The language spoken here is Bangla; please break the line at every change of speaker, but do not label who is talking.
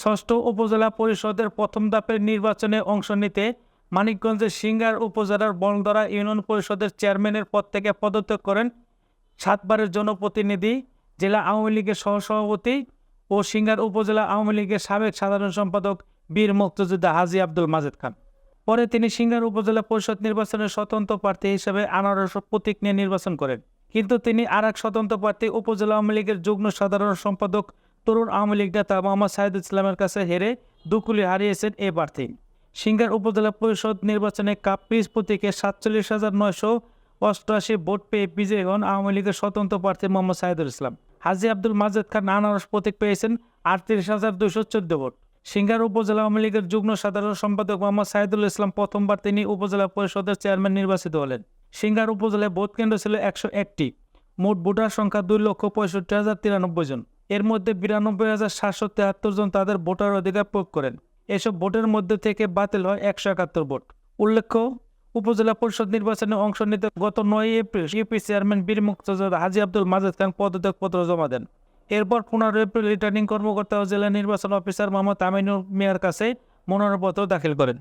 ষষ্ঠ উপজেলা পরিষদের প্রথম ধাপের নির্বাচনে অংশ নিতে মানিকগঞ্জের সিংগার উপজেলার বনদরা ইউনিয়ন পরিষদের চেয়ারম্যানের পদ থেকে পদত্যাগ করেন 7 বারের জনপ্রতিনিধি, জেলা আওয়ামী লীগের সহসভাপতি ও সিংগার উপজেলা আওয়ামী লীগের সাবেক সাধারণ সম্পাদক বীর মুক্তিযোদ্ধা হাজী আব্দুল মাজেদ খান। পরে তিনি সিংগার উপজেলা পরিষদ নির্বাচনে স্বতন্ত্র প্রার্থী হিসেবে আনারস প্রতীক নিয়ে নির্বাচন করেন, কিন্তু তিনি আরেক স্বতন্ত্র প্রার্থী উপজেলা আওয়ামী লীগের যুগ্ম সাধারণ সম্পাদক তরুণ আওয়ামী লীগ নেতা মোহাম্মদ সাইদুল ইসলামের কাছে হেরে দুকুলি হারিয়েছেন এই প্রার্থী। সিংগার উপজেলা পরিষদ নির্বাচনে কাপ্পিস প্রতীকে 47,988 ভোট পেয়ে বিজয়ী হন আওয়ামী লীগের স্বতন্ত্র প্রার্থী মোহাম্মদ সাইদুল ইসলাম। হাজী আব্দুল মাজেদ খান আনারস প্রতীক পেয়েছেন 38,214 ভোট। সিংগার উপজেলা আওয়ামী লীগের যুগ্ম সাধারণ সম্পাদক মোহাম্মদ সাইদুল ইসলাম প্রথমবার তিনি উপজেলা পরিষদের চেয়ারম্যান নির্বাচিত হলেন। সিংগার উপজেলায় ভোট কেন্দ্র ছিল 101টি। মোট ভোটার সংখ্যা 2,65,093 জন। এর মধ্যে 92,773 জন তাদের ভোটার অধিকার প্রয়োগ করেন। এসব ভোটের মধ্যে থেকে বাতিল হয় 171 ভোট। উল্লেখ্য, উপজেলা পরিষদ নির্বাচনে অংশ নিতে গত 9 এপ্রিল ইউপি চেয়ারম্যান বীর মুক্তিযোদ্ধা হাজী আব্দুল মাজেদ খান পদত্যাগপত্র জমা দেন। এরপর 15 এপ্রিল রিটার্নিং কর্মকর্তা ও জেলা নির্বাচন অফিসার মোহাম্মদ আমিনুল মিয়ার কাছে মনোনয়নপত্র দাখিল করেন।